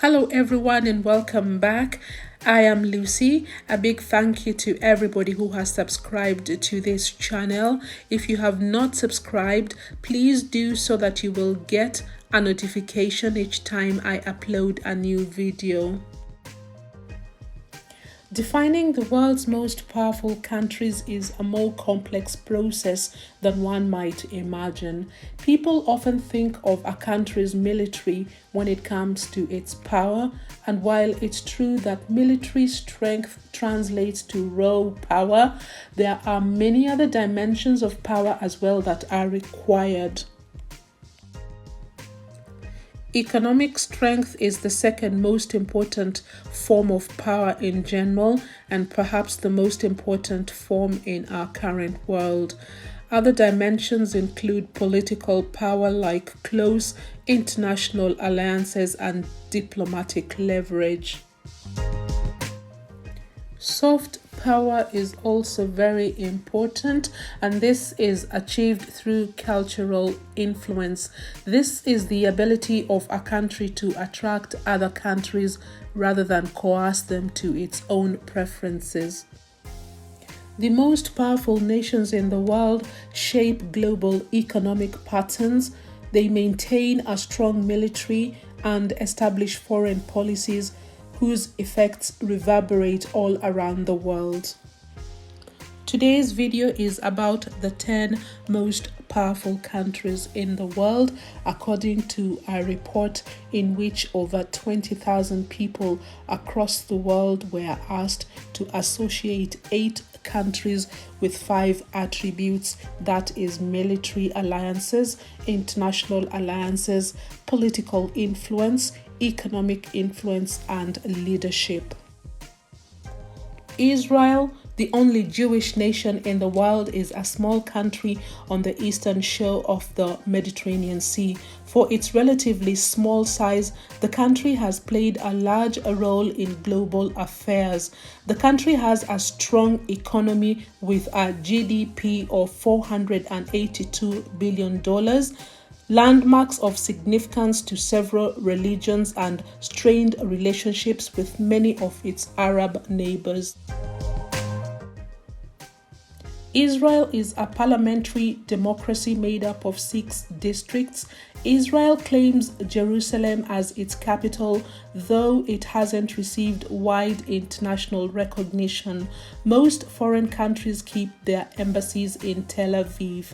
Hello, everyone, and welcome back. I am Lucy. A big thank you to everybody who has subscribed to this channel. If you have not subscribed, please do so that you will get a notification each time I upload a new video. Defining the world's most powerful countries is a more complex process than one might imagine. People often think of a country's military when it comes to its power, and while it's true that military strength translates to raw power, there are many other dimensions of power as well that are required. Economic strength is the second most important form of power in general, and perhaps the most important form in our current world. Other dimensions include political power like close international alliances and diplomatic leverage. Soft power is also very important, and this is achieved through cultural influence. This is the ability of a country to attract other countries rather than coerce them to its own preferences. The most powerful nations in the world shape global economic patterns. They maintain a strong military and establish foreign policies whose effects reverberate all around the world. Today's video is about the 10 most powerful countries in the world, according to a report in which over 20,000 people across the world were asked to associate 8 countries with 5 attributes, that is, military alliances, international alliances, political influence, economic influence, and leadership. Israel, the only Jewish nation in the world, is a small country on the eastern shore of the Mediterranean Sea. For its relatively small size, the country has played a large role in global affairs. The country has a strong economy with a GDP of $482 billion, landmarks of significance to several religions, and strained relationships with many of its Arab neighbors. Israel is a parliamentary democracy made up of 6 districts. Israel claims Jerusalem as its capital, though it hasn't received wide international recognition. Most foreign countries keep their embassies in Tel Aviv.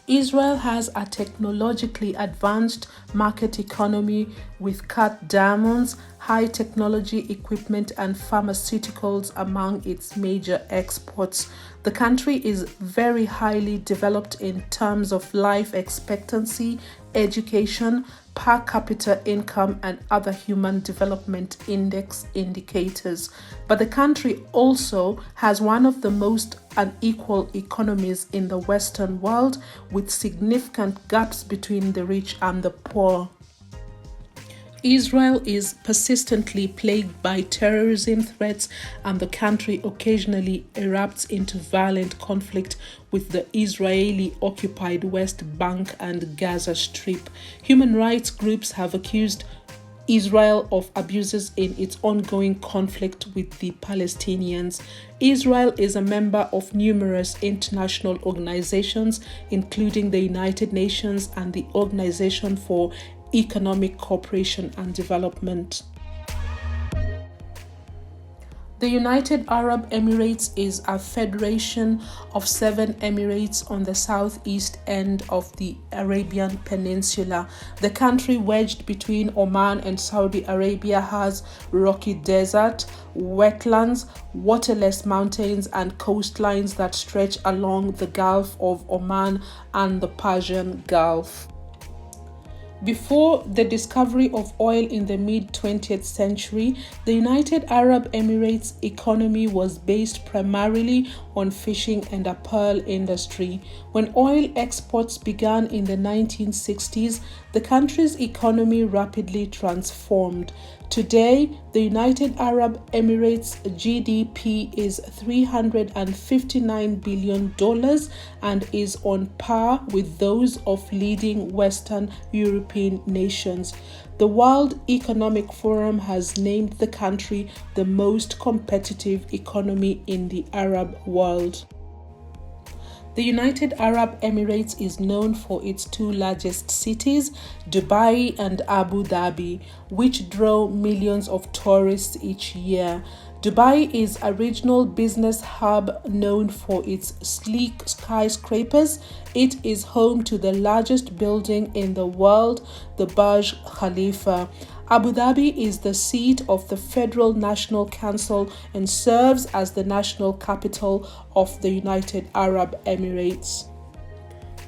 Israel has a technologically advanced market economy with cut diamonds, high technology equipment, and pharmaceuticals among its major exports. The country is very highly developed in terms of life expectancy, education, per capita income, and other human development index indicators. But the country also has one of the most unequal economies in the Western world, with significant gaps between the rich and the poor. Israel is persistently plagued by terrorism threats, and the country occasionally erupts into violent conflict with the Israeli-occupied West Bank and Gaza Strip. Human rights groups have accused Israel of abuses in its ongoing conflict with the Palestinians. Israel is a member of numerous international organizations, including the United Nations and the Organization for Economic Cooperation and Development. The United Arab Emirates is a federation of 7 emirates on the southeast end of the Arabian Peninsula. The country, wedged between Oman and Saudi Arabia, has rocky desert, wetlands, waterless mountains, and coastlines that stretch along the Gulf of Oman and the Persian Gulf. Before the discovery of oil in the mid-20th century, the United Arab Emirates' economy was based primarily on fishing and a pearl industry. When oil exports began in the 1960s, the country's economy rapidly transformed. Today, the United Arab Emirates' GDP is $359 billion and is on par with those of leading Western European European nations. The World Economic Forum has named the country the most competitive economy in the Arab world. The United Arab Emirates is known for its two largest cities, Dubai and Abu Dhabi, which draw millions of tourists each year. Dubai is a regional business hub known for its sleek skyscrapers. It is home to the largest building in the world, the Burj Khalifa. Abu Dhabi is the seat of the Federal National Council and serves as the national capital of the United Arab Emirates.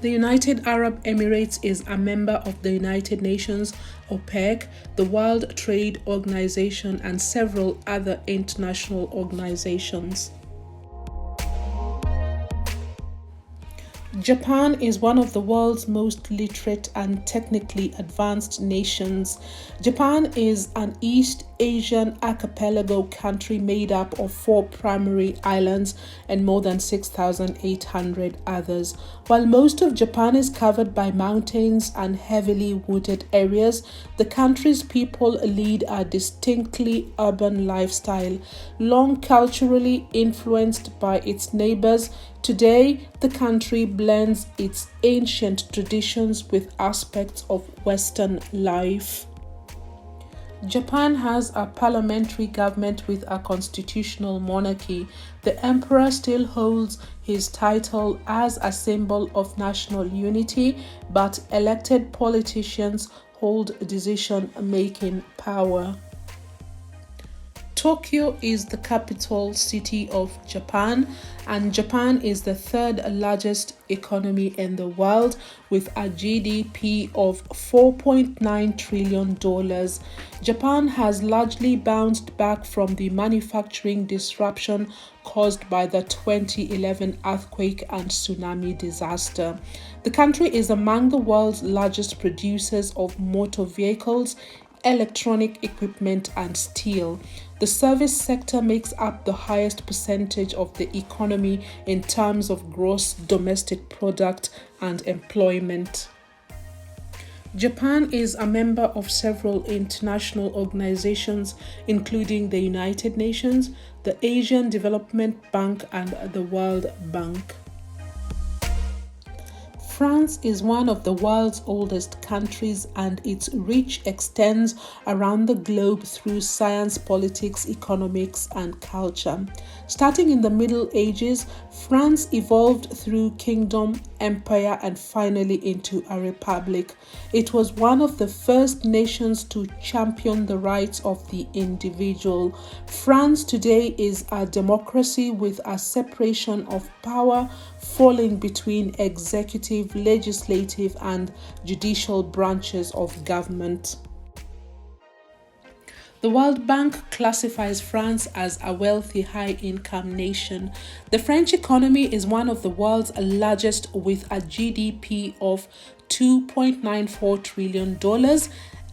The United Arab Emirates is a member of the United Nations, OPEC, the World Trade Organization, and several other international organizations. Japan is one of the world's most literate and technically advanced nations. Japan is an East Asian archipelago country made up of 4 primary islands and more than 6,800 others. While most of Japan is covered by mountains and heavily wooded areas, the country's people lead a distinctly urban lifestyle, long culturally influenced by its neighbors. Today, the country blends its ancient traditions with aspects of Western life. Japan has a parliamentary government with a constitutional monarchy. The emperor still holds his title as a symbol of national unity, but elected politicians hold decision-making power. Tokyo is the capital city of Japan, and Japan is the 3rd largest economy in the world with a GDP of $4.9 trillion. Japan has largely bounced back from the manufacturing disruption caused by the 2011 earthquake and tsunami disaster. The country is among the world's largest producers of motor vehicles, electronic equipment, and steel. The service sector makes up the highest percentage of the economy in terms of gross domestic product and employment. Japan is a member of several international organizations, including the United Nations, the Asian Development Bank, and the World Bank. France is one of the world's oldest countries, and its reach extends around the globe through science, politics, economics, and culture. Starting in the Middle Ages, France evolved through kingdom, empire, and finally into a republic. It was one of the first nations to champion the rights of the individual. France today is a democracy with a separation of power falling between executive, legislative, and judicial branches of government. The World Bank classifies France as a wealthy, high-income nation. The French economy is one of the world's largest, with a GDP of $2.94 trillion,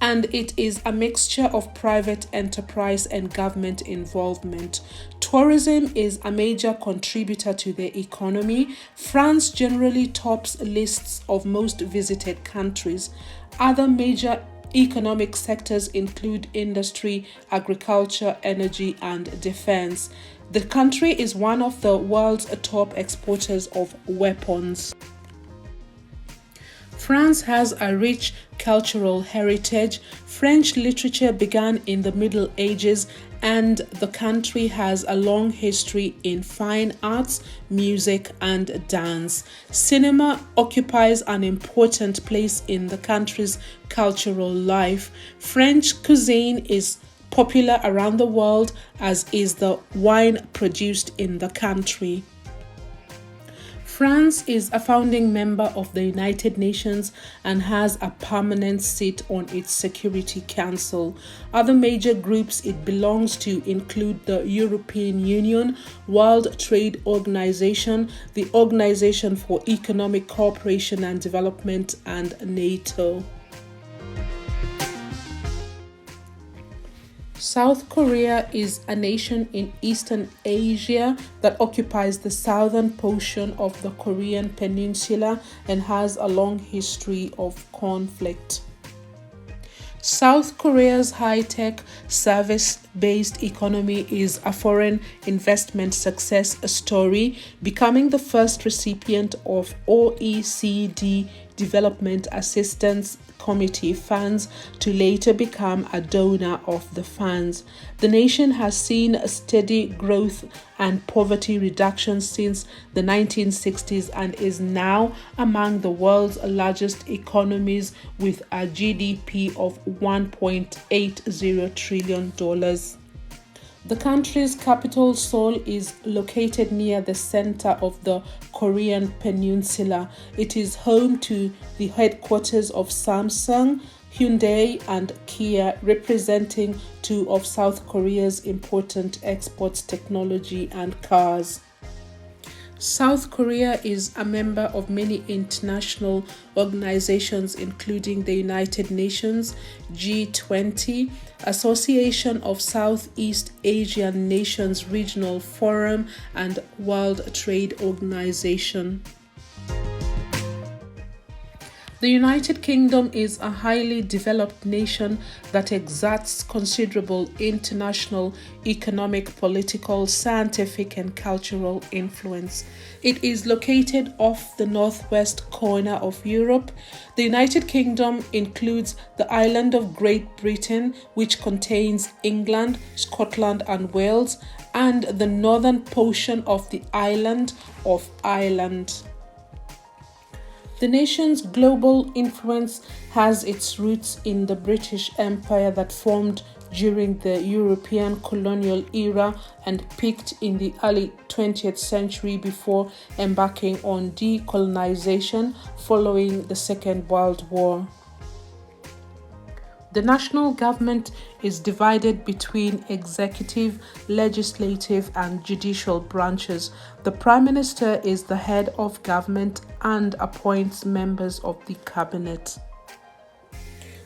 and it is a mixture of private enterprise and government involvement. Tourism is a major contributor to the economy. France generally tops lists of most visited countries. Other major economic sectors include industry, agriculture, energy, and defense. The country is one of the world's top exporters of weapons. France has a rich cultural heritage. French literature began in the Middle Ages, and the country has a long history in fine arts, music, and dance. Cinema occupies an important place in the country's cultural life. French cuisine is popular around the world, as is the wine produced in the country. France is a founding member of the United Nations and has a permanent seat on its Security Council. Other major groups it belongs to include the European Union, World Trade Organization, the Organization for Economic Cooperation and Development, and NATO. South Korea is a nation in Eastern Asia that occupies the southern portion of the Korean Peninsula and has a long history of conflict. South Korea's high-tech, service-based economy is a foreign investment success story, becoming the first recipient of OECD Development Assistance Committee funds to later become a donor of the funds. The nation has seen a steady growth and poverty reduction since the 1960s and is now among the world's largest economies with a GDP of $1.80 trillion. The country's capital, Seoul, is located near the center of the Korean peninsula. It is home to the headquarters of Samsung, Hyundai, and Kia, representing two of South Korea's important exports, technology and cars. South Korea is a member of many international organizations, including the United Nations, G20, Association of Southeast Asian Nations Regional Forum, and World Trade Organization. The United Kingdom is a highly developed nation that exerts considerable international economic, political, scientific, and cultural influence. It is located off the northwest corner of Europe. The United Kingdom includes the island of Great Britain, which contains England, Scotland, and Wales, and the northern portion of the island of Ireland. The nation's global influence has its roots in the British Empire that formed during the European colonial era and peaked in the early 20th century before embarking on decolonization following the Second World War. The national government is divided between executive, legislative, and judicial branches. The Prime Minister is the head of government and appoints members of the cabinet.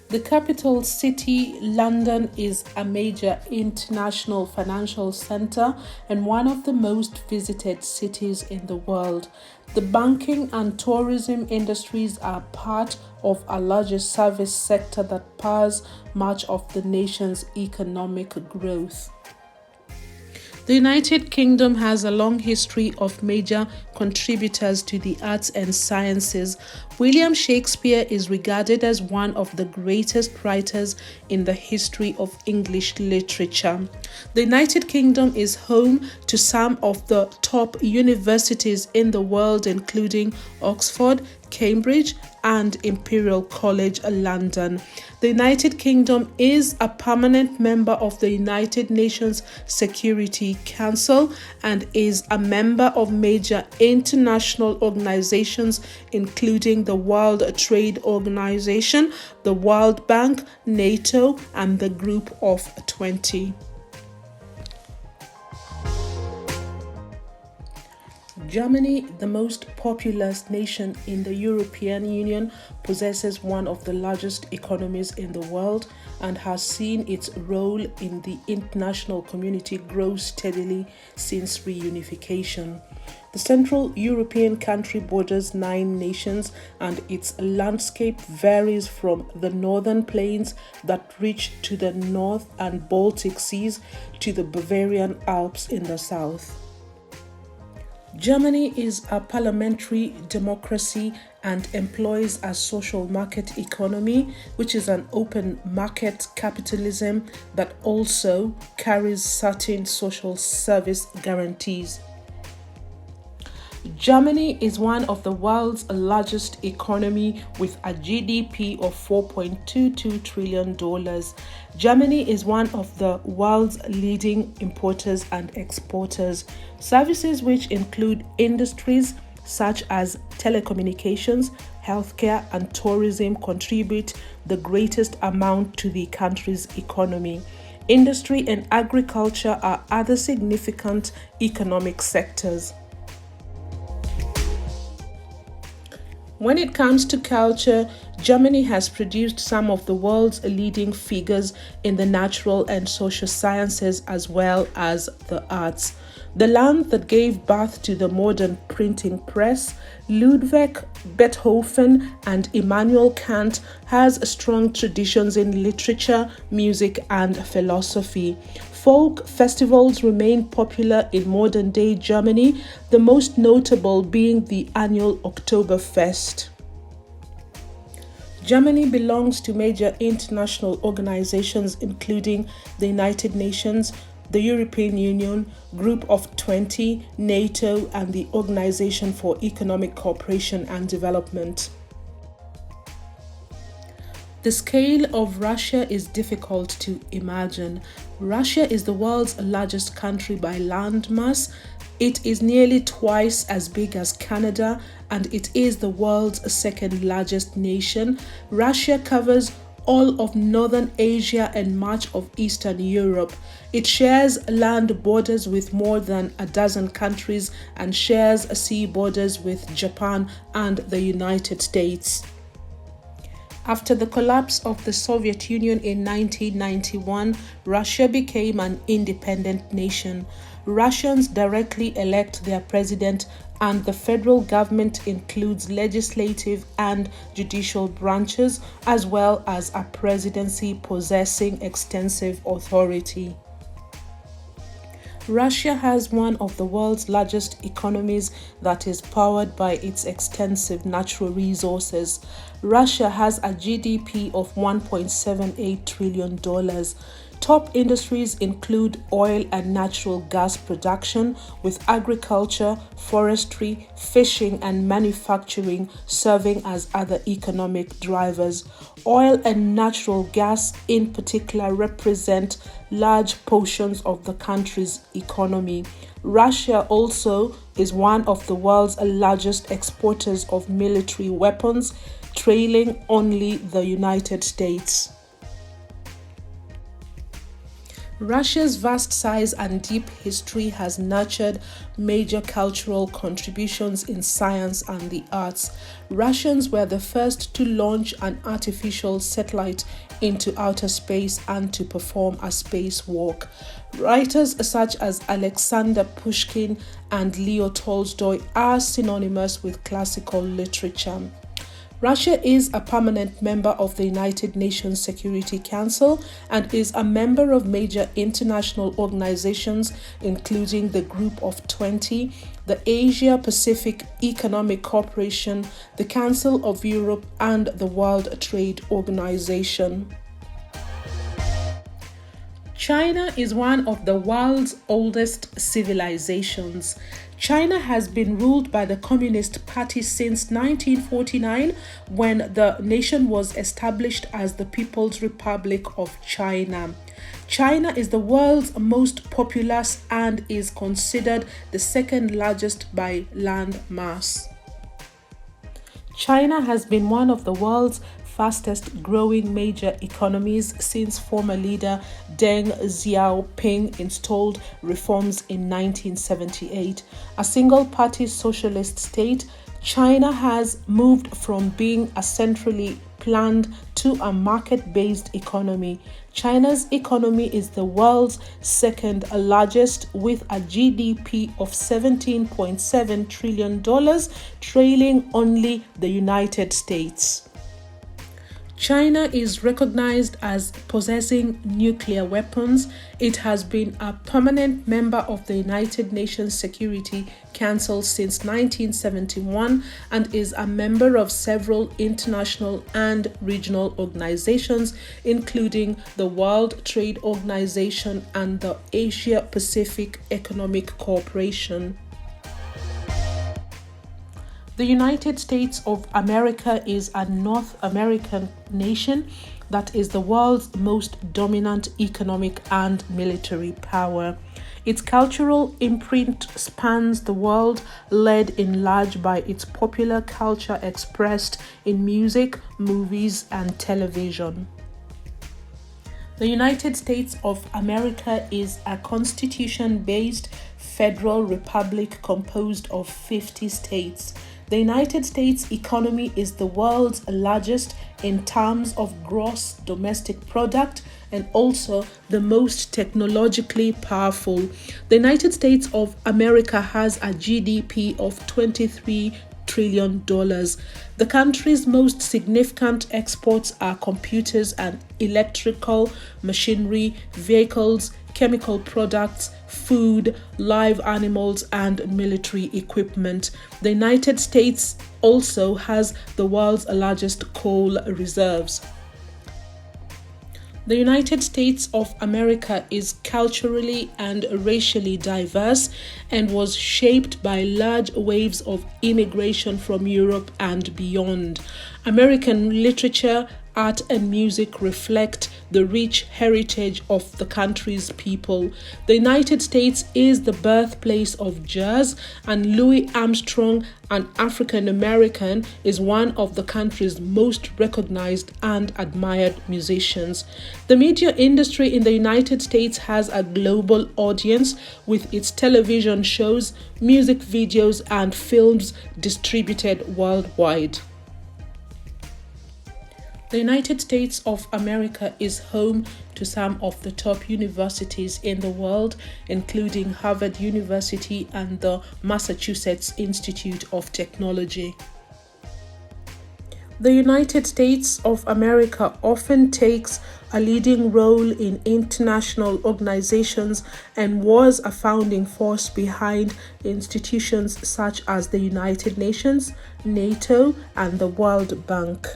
The capital city, London, is a major international financial center and one of the most visited cities in the world. The banking and tourism industries are part of a larger service sector that powers much of the nation's economic growth. The United Kingdom has a long history of major contributors to the arts and sciences. William Shakespeare is regarded as one of the greatest writers in the history of English literature. The United Kingdom is home to some of the top universities in the world, including Oxford, Cambridge, and Imperial College London. The United Kingdom is a permanent member of the United Nations Security Council and is a member of major international organizations including the World Trade Organization, the World Bank, NATO, and the Group of 20. Germany, the most populous nation in the European Union, possesses one of the largest economies in the world and has seen its role in the international community grow steadily since reunification. The Central European country borders 9 nations, and its landscape varies from the northern plains that reach to the North and Baltic Seas to the Bavarian Alps in the south. Germany is a parliamentary democracy and employs a social market economy, which is an open market capitalism that also carries certain social service guarantees. Germany is one of the world's largest economy with a GDP of $4.22 trillion. Germany is one of the world's leading importers and exporters. Services which include industries such as telecommunications, healthcare, and tourism contribute the greatest amount to the country's economy. Industry and agriculture are other significant economic sectors. When it comes to culture, Germany has produced some of the world's leading figures in the natural and social sciences as well as the arts. the land that gave birth to the modern printing press. Ludwig Beethoven and Immanuel Kant has strong traditions in literature, music, and philosophy. Folk festivals remain popular in modern-day Germany, the most notable being the annual Oktoberfest. Germany belongs to major international organizations including the United Nations, the European Union, Group of 20, NATO, and the Organization for Economic Cooperation and Development. The scale of Russia is difficult to imagine. Russia is the world's largest country by land mass. It is nearly twice as big as Canada, and it is the world's second largest nation. Russia covers all of Northern Asia and much of Eastern Europe. It shares land borders with more than a dozen countries and shares sea borders with Japan and the United States. After the collapse of the Soviet Union in 1991, Russia became an independent nation. Russians directly elect their president, and the federal government includes legislative and judicial branches, as well as a presidency possessing extensive authority. Russia has one of the world's largest economies that is powered by its extensive natural resources. Russia has a GDP of $1.78 trillion. Top industries include oil and natural gas production, with agriculture, forestry, fishing, and manufacturing serving as other economic drivers. Oil and natural gas, in particular, represent large portions of the country's economy. Russia also is one of the world's largest exporters of military weapons, trailing only the United States. Russia's vast size and deep history has nurtured major cultural contributions in science and the arts. Russians were the first to launch an artificial satellite into outer space and to perform a spacewalk. Writers such as Alexander Pushkin and Leo Tolstoy are synonymous with classical literature. Russia is a permanent member of the United Nations Security Council and is a member of major international organizations including the Group of 20, the Asia-Pacific Economic Cooperation, the Council of Europe, and the World Trade Organization. China is one of the world's oldest civilizations. China has been ruled by the Communist Party since 1949, when the nation was established as the People's Republic of China. China is the world's most populous and is considered the second largest by land mass. China has been one of the world's fastest growing major economies since former leader Deng Xiaoping installed reforms in 1978. A single-party socialist state, China has moved from being a centrally planned to a market-based economy. China's economy is the world's second largest, with a GDP of $17.7 trillion, trailing only the United States. China is recognized as possessing nuclear weapons. It has been a permanent member of the United Nations Security Council since 1971 and is a member of several international and regional organizations, including the World Trade Organization and the Asia-Pacific Economic Cooperation. The United States of America is a North American nation that is the world's most dominant economic and military power. Its cultural imprint spans the world, led in large by its popular culture expressed in music, movies, and television. The United States of America is a constitution-based federal republic composed of 50 states. The United States economy is the world's largest in terms of gross domestic product and also the most technologically powerful. The United States of America has a GDP of $23 trillion. The country's most significant exports are computers and electrical machinery, vehicles, chemical products, food, live animals, and military equipment. The United States also has the world's largest coal reserves. The United States of America is culturally and racially diverse and was shaped by large waves of immigration from Europe and beyond. American literature, art, and music reflect the rich heritage of the country's people. The United States is the birthplace of jazz, and Louis Armstrong, an African American, is one of the country's most recognized and admired musicians. The media industry in the United States has a global audience with its television shows, music videos, and films distributed worldwide. The United States of America is home to some of the top universities in the world, including Harvard University and the Massachusetts Institute of Technology. The United States of America often takes a leading role in international organizations and was a founding force behind institutions such as the United Nations, NATO, and the World Bank.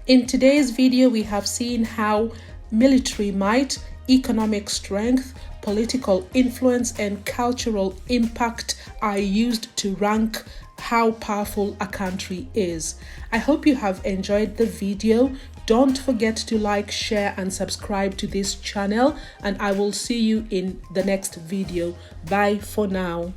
In today's video, we have seen how military might, economic strength, political influence, and cultural impact are used to rank how powerful a country is. I hope you have enjoyed the video. Don't forget to like, share, and subscribe to this channel, and I will see you in the next video. Bye for now.